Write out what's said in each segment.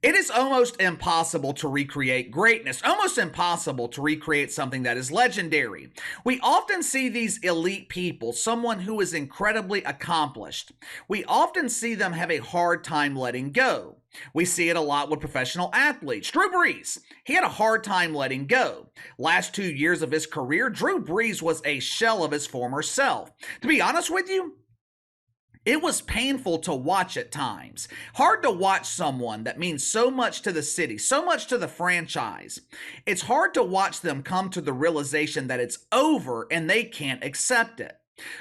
It is almost impossible to recreate greatness, almost impossible to recreate something that is legendary. We often see these elite people, someone who is incredibly accomplished. We often see them have a hard time letting go. We see it a lot with professional athletes. Drew Brees, he had a hard time letting go. Last 2 years of his career, Drew Brees was a shell of his former self. To be honest with you, it was painful to watch at times. Hard to watch someone that means so much to the city, so much to the franchise. It's hard to watch them come to the realization that it's over and they can't accept it.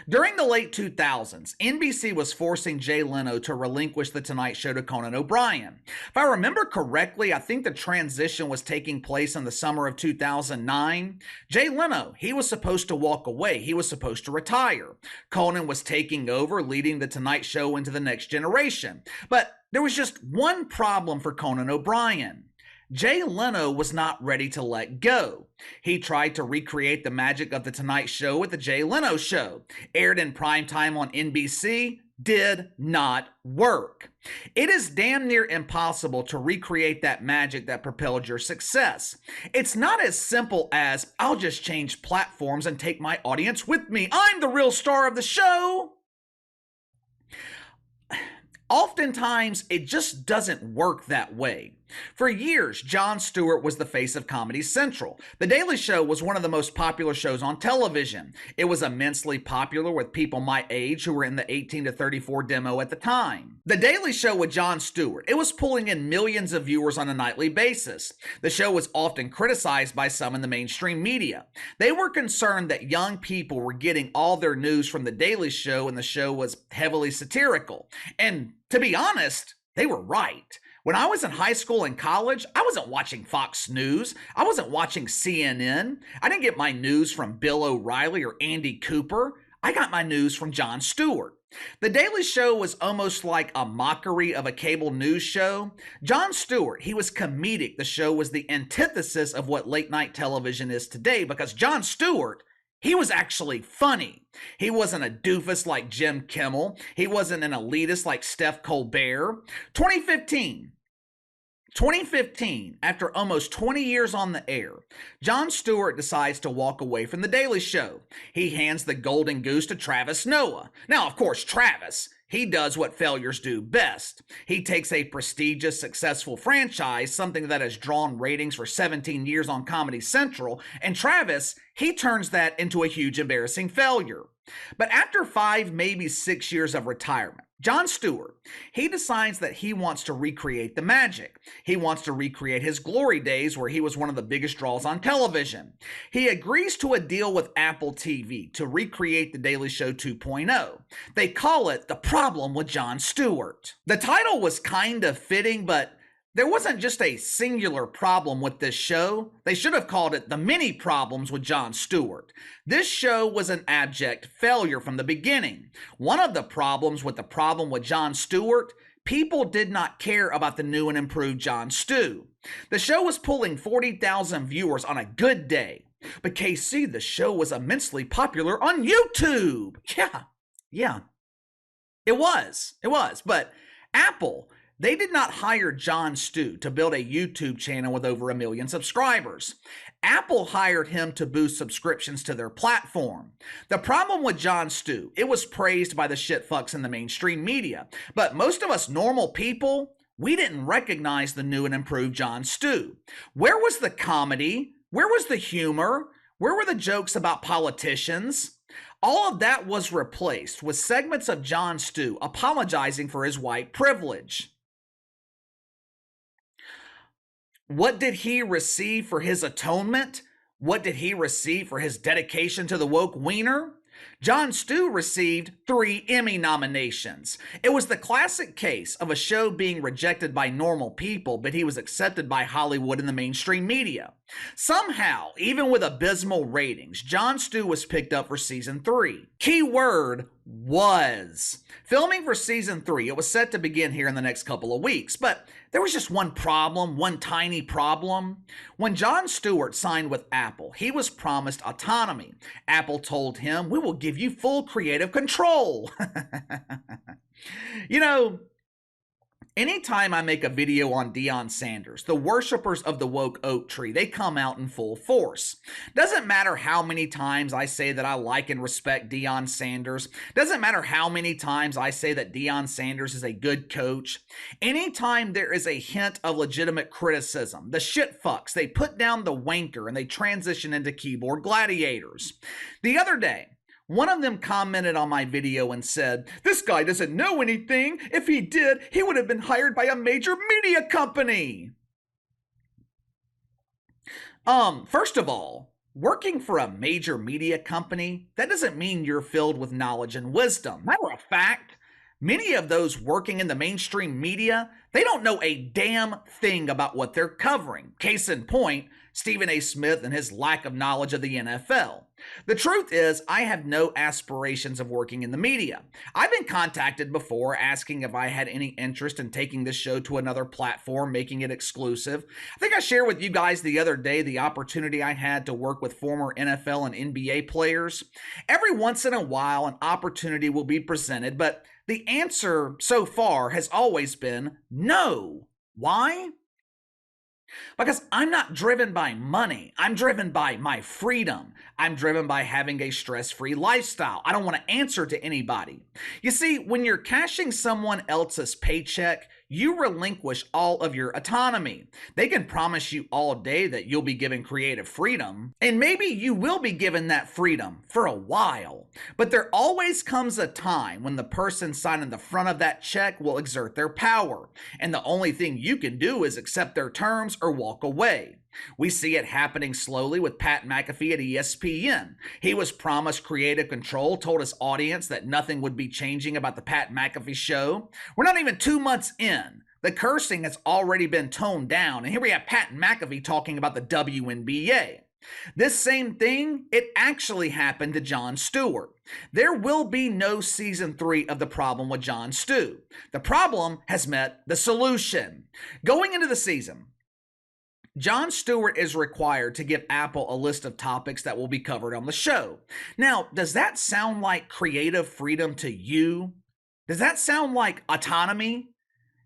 During the late 2000s, NBC was forcing Jay Leno to relinquish The Tonight Show to Conan O'Brien. If I remember correctly, I think the transition was taking place in the summer of 2009. Jay Leno, he was supposed to walk away. He was supposed to retire. Conan was taking over, leading The Tonight Show into the next generation. But there was just one problem for Conan O'Brien. Jay Leno was not ready to let go. He tried to recreate the magic of The Tonight Show with The Jay Leno Show. Aired in primetime on NBC, did not work. It is damn near impossible to recreate that magic that propelled your success. It's not as simple as, I'll just change platforms and take my audience with me. I'm the real star of the show. Oftentimes, it just doesn't work that way. For years, Jon Stewart was the face of Comedy Central. The Daily Show was one of the most popular shows on television. It was immensely popular with people my age who were in the 18 to 34 demo at the time. The Daily Show with Jon Stewart, it was pulling in millions of viewers on a nightly basis. The show was often criticized by some in the mainstream media. They were concerned that young people were getting all their news from The Daily Show and the show was heavily satirical. And to be honest, they were right. When I was in high school and college, I wasn't watching Fox News. I wasn't watching CNN. I didn't get my news from Bill O'Reilly or Andy Cooper. I got my news from Jon Stewart. The Daily Show was almost like a mockery of a cable news show. Jon Stewart, he was comedic. The show was the antithesis of what late night television is today because Jon Stewart, he was actually funny. He wasn't a doofus like Jim Kimmel. He wasn't an elitist like Steph Colbert. 2015, after almost 20 years on the air, Jon Stewart decides to walk away from The Daily Show. He hands the golden goose to Travis Noah. Now, of course, Travis, he does what failures do best. He takes a prestigious, successful franchise, something that has drawn ratings for 17 years on Comedy Central, and Travis, he turns that into a huge, embarrassing failure. But after 5, maybe 6 years of retirement, Jon Stewart, he decides that he wants to recreate the magic. He wants to recreate his glory days where he was one of the biggest draws on television. He agrees to a deal with Apple TV to recreate The Daily Show 2.0. They call it The Problem with Jon Stewart. The title was kind of fitting, but there wasn't just a singular problem with this show. They should have called it The Many Problems with Jon Stewart. This show was an abject failure from the beginning. One of the problems with Jon Stewart, people did not care about the new and improved Jon Stew. The show was pulling 40,000 viewers on a good day. But KC, the show was immensely popular on YouTube. Yeah. It was. But Apple, they did not hire Jon Stew to build a YouTube channel with over 1 million subscribers. Apple hired him to boost subscriptions to their platform. The problem with Jon Stew, it was praised by the shitfucks in the mainstream media, but most of us normal people, we didn't recognize the new and improved Jon Stew. Where was the comedy? Where was the humor? Where were the jokes about politicians? All of that was replaced with segments of Jon Stew apologizing for his white privilege. What did he receive for his atonement? What did he receive for his dedication to the woke wiener? Jon Stew received 3 Emmy nominations. It was the classic case of a show being rejected by normal people, but he was accepted by Hollywood and the mainstream media. Somehow, even with abysmal ratings, Jon Stew was picked up for season 3. Key word, was. Filming for season 3, it was set to begin here in the next couple of weeks, but there was just one problem, one tiny problem. When Jon Stewart signed with Apple, he was promised autonomy. Apple told him, "We will give you full creative control." You know, Anytime I make a video on Deion Sanders, the worshipers of the woke oak tree, they come out in full force. Doesn't matter how many times I say that I like and respect Deion Sanders. Doesn't matter how many times I say that Deion Sanders is a good coach. Anytime there is a hint of legitimate criticism, the shit fucks, they put down the wanker and they transition into keyboard gladiators. The other day, one of them commented on my video and said, "This guy doesn't know anything. If he did, he would have been hired by a major media company." First of all, working for a major media company, that doesn't mean you're filled with knowledge and wisdom. Matter of fact, many of those working in the mainstream media, they don't know a damn thing about what they're covering. Case in point, Stephen A. Smith and his lack of knowledge of the NFL. The truth is, I have no aspirations of working in the media. I've been contacted before asking if I had any interest in taking this show to another platform, making it exclusive. I think I shared with you guys the other day the opportunity I had to work with former NFL and NBA players. Every once in a while, an opportunity will be presented, but the answer so far has always been no. Why? Because I'm not driven by money. I'm driven by my freedom. I'm driven by having a stress-free lifestyle. I don't want to answer to anybody. You see, when you're cashing someone else's paycheck, you relinquish all of your autonomy. They can promise you all day that you'll be given creative freedom, and maybe you will be given that freedom for a while. But there always comes a time when the person signing the front of that check will exert their power, and the only thing you can do is accept their terms or walk away. We see it happening slowly with Pat McAfee at ESPN. He was promised creative control, told his audience that nothing would be changing about the Pat McAfee show. We're not even 2 months in. The cursing has already been toned down, and here we have Pat McAfee talking about the WNBA. This same thing, it actually happened to Jon Stewart. There will be no season 3 of The Problem with Jon Stew. The problem has met the solution. Going into the season, Jon Stewart is required to give Apple a list of topics that will be covered on the show. Now, does that sound like creative freedom to you? Does that sound like autonomy?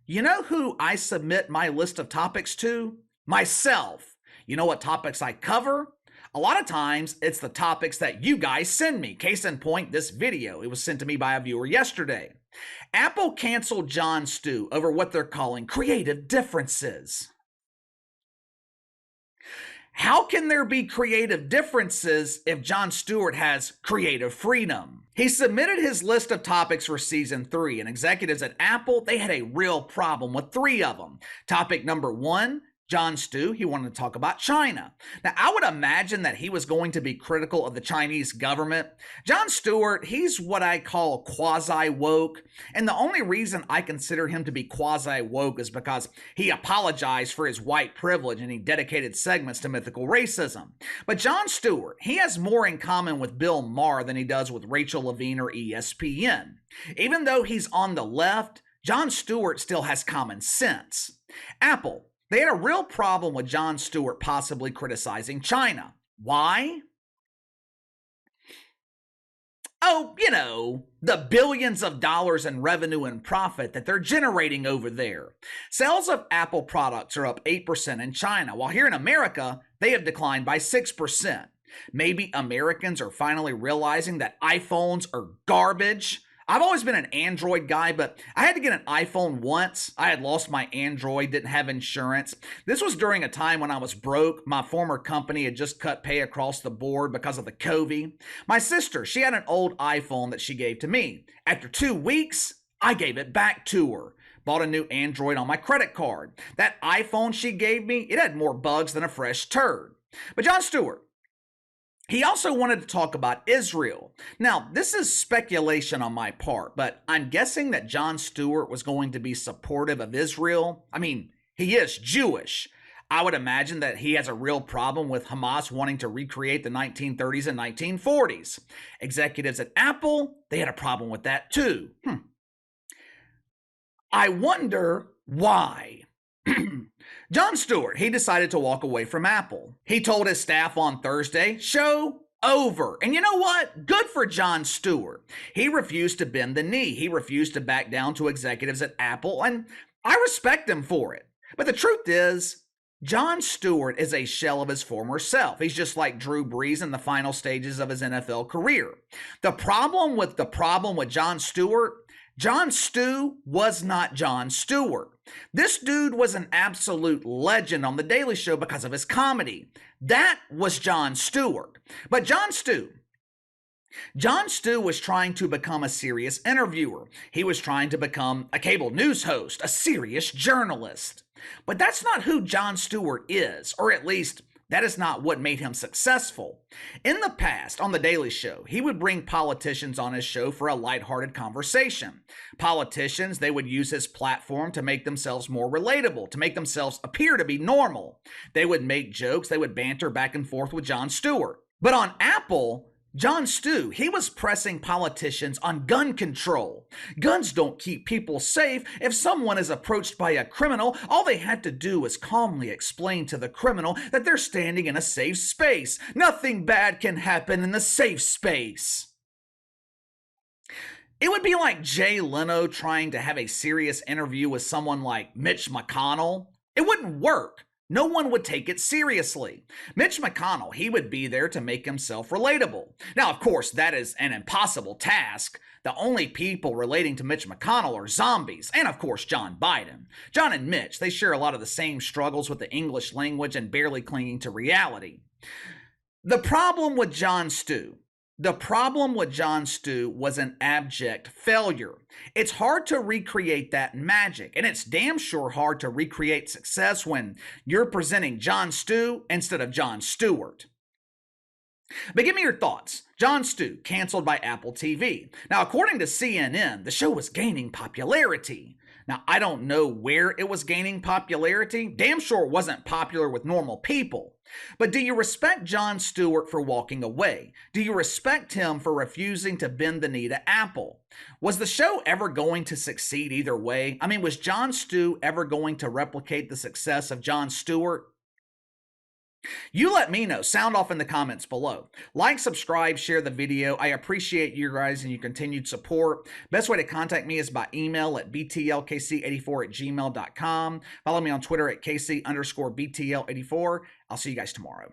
You know who I submit my list of topics to? Myself. You know what topics I cover? A lot of times, it's the topics that you guys send me. Case in point, this video. It was sent to me by a viewer yesterday. Apple canceled Jon Stew over what they're calling creative differences. How can there be creative differences if Jon Stewart has creative freedom? He submitted his list of topics for season 3, and executives at Apple, they had a real problem with 3 of them. Topic number 1, Jon Stew, he wanted to talk about China. Now, I would imagine that he was going to be critical of the Chinese government. Jon Stewart, he's what I call quasi-woke, and the only reason I consider him to be quasi-woke is because he apologized for his white privilege and he dedicated segments to mythical racism. But Jon Stewart, he has more in common with Bill Maher than he does with Rachel Levine or ESPN. Even though he's on the left, Jon Stewart still has common sense. Apple, they had a real problem with Jon Stewart possibly criticizing China. Why? Oh, you know, the billions of dollars in revenue and profit that they're generating over there. Sales of Apple products are up 8% in China, while here in America, they have declined by 6%. Maybe Americans are finally realizing that iPhones are garbage. I've always been an Android guy, but I had to get an iPhone once. I had lost my Android, didn't have insurance. This was during a time when I was broke. My former company had just cut pay across the board because of the COVID. My sister, she had an old iPhone that she gave to me. After 2 weeks, I gave it back to her. Bought a new Android on my credit card. That iPhone she gave me, it had more bugs than a fresh turd. But Jon Stewart, he also wanted to talk about Israel. Now, this is speculation on my part, but I'm guessing that Jon Stewart was going to be supportive of Israel. I mean, he is Jewish. I would imagine that he has a real problem with Hamas wanting to recreate the 1930s and 1940s. Executives at Apple, they had a problem with that too. I wonder why. Jon Stewart, he decided to walk away from Apple. He told his staff on Thursday, show over. And you know what? Good for Jon Stewart. He refused to bend the knee. He refused to back down to executives at Apple. And I respect him for it. But the truth is, Jon Stewart is a shell of his former self. He's just like Drew Brees in the final stages of his NFL career. The problem with Jon Stew was not Jon Stewart. This dude was an absolute legend on The Daily Show because of his comedy. That was Jon Stewart. But Jon Stew was trying to become a serious interviewer. He was trying to become a cable news host, a serious journalist. But that's not who Jon Stewart is, or at least that is not what made him successful. In the past, on The Daily Show, he would bring politicians on his show for a lighthearted conversation. Politicians, they would use his platform to make themselves more relatable, to make themselves appear to be normal. They would make jokes, they would banter back and forth with Jon Stewart. But on Apple, Jon Stew, he was pressing politicians on gun control. Guns don't keep people safe. If someone is approached by a criminal, all they have to do is calmly explain to the criminal that they're standing in a safe space. Nothing bad can happen in the safe space. It would be like Jay Leno trying to have a serious interview with someone like Mitch McConnell. It wouldn't work. No one would take it seriously. Mitch McConnell, he would be there to make himself relatable. Now, of course, that is an impossible task. The only people relating to Mitch McConnell are zombies, and of course, John Biden. John and Mitch, they share a lot of the same struggles with the English language and barely clinging to reality. The problem with Jon Stew was an abject failure. It's hard to recreate that magic, and it's damn sure hard to recreate success when you're presenting Jon Stew instead of Jon Stewart. But give me your thoughts. Jon Stew, canceled by Apple TV. Now, according to CNN, the show was gaining popularity. Now, I don't know where it was gaining popularity. Damn sure it wasn't popular with normal people. But do you respect Jon Stewart for walking away? Do you respect him for refusing to bend the knee to Apple? Was the show ever going to succeed either way? I mean, was Jon Stew ever going to replicate the success of Jon Stewart? You let me know. Sound off in the comments below. Like, subscribe, share the video. I appreciate you guys and your continued support. Best way to contact me is by email at btlkc84@gmail.com. Follow me on Twitter at kc_btl84. I'll see you guys tomorrow.